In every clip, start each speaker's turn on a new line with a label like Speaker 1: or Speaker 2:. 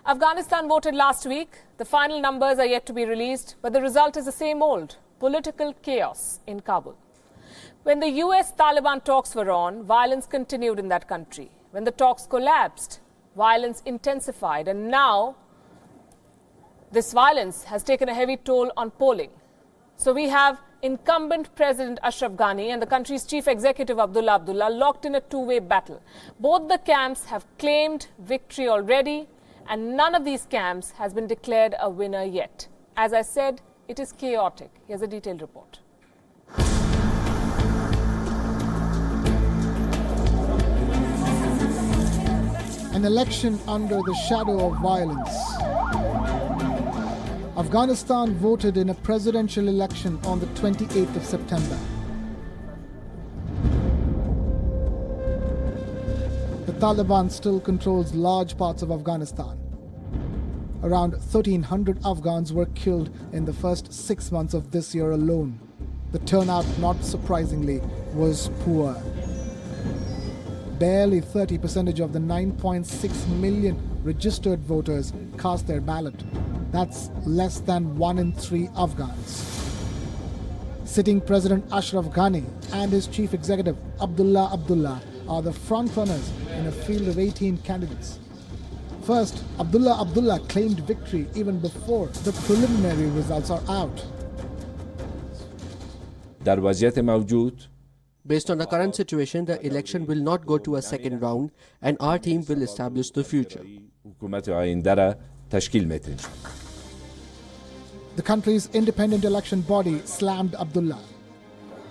Speaker 1: Afghanistan voted last week. The final numbers are yet to be released, but the result is the same old: political chaos in Kabul. When the US-Taliban talks were on, violence continued in that country. When the talks collapsed, violence intensified, and now this violence has taken a heavy toll on polling. So we have incumbent President Ashraf Ghani and the country's chief executive Abdullah Abdullah locked in a two-way battle. Both the camps have claimed victory already, and none of these camps has been declared a winner yet. As I said, it is chaotic. Here's a detailed report.
Speaker 2: An election under the shadow of violence. Afghanistan voted in a presidential election on the 28th of September. The Taliban still controls large parts of Afghanistan. Around 1,300 Afghans were killed in the first 6 months of this year alone. The turnout, not surprisingly, was poor. Barely 30% of the 9.6 million registered voters cast their ballot. That's less than 1 in 3 Afghans. Sitting President Ashraf Ghani and his chief executive Abdullah Abdullah are the frontrunners in a field of 18 candidates. First, Abdullah Abdullah claimed victory even before the preliminary results are out.
Speaker 3: در وضعیت موجود
Speaker 4: Based on the current situation, the election will not go to a second round and our team will establish the future.
Speaker 3: حکومت آینده را تشکیل میدیم.
Speaker 2: The country's independent election body slammed Abdullah.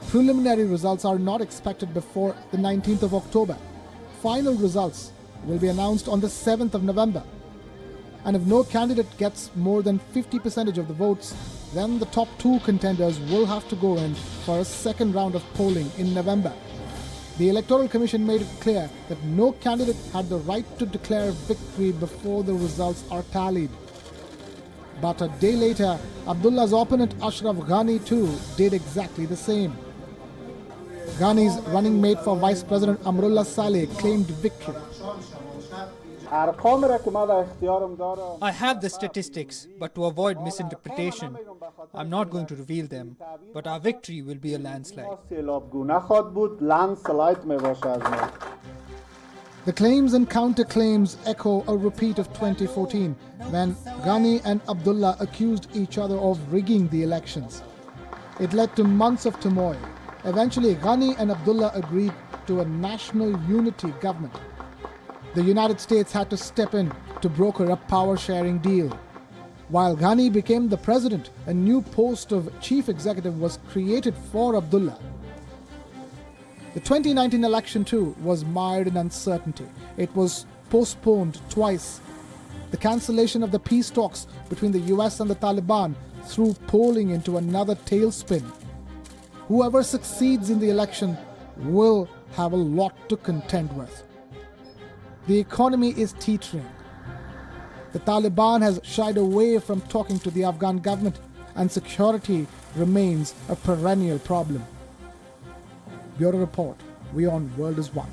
Speaker 2: Preliminary results are not expected before the 19th of October. Final results will be announced on the 7th of November. And if no candidate gets more than 50% of the votes, then the top 2 contenders will have to go in for a second round of polling in November. The Electoral Commission made it clear that no candidate had the right to declare victory before the results are tallied. But a day later, Abdullah's opponent Ashraf Ghani too did exactly the same. Ghani's running mate for Vice President Amrullah Saleh claimed victory.
Speaker 5: I have the statistics, but to avoid misinterpretation, I'm not going to reveal them, but our victory will be a landslide.
Speaker 2: The claims and counterclaims echo a repeat of 2014, when Ghani and Abdullah accused each other of rigging the elections. It led to months of turmoil. Eventually, Ghani and Abdullah agreed to a national unity government. The United States had to step in to broker a power-sharing deal. While Ghani became the president, a new post of chief executive was created for Abdullah. The 2019 election too was mired in uncertainty. It was postponed twice. The cancellation of the peace talks between the US and the Taliban threw polling into another tailspin. Whoever succeeds in the election will have a lot to contend with. The economy is teetering. The Taliban has shied away from talking to the Afghan government, and security remains a perennial problem. Bureau Report, Wion, World is One.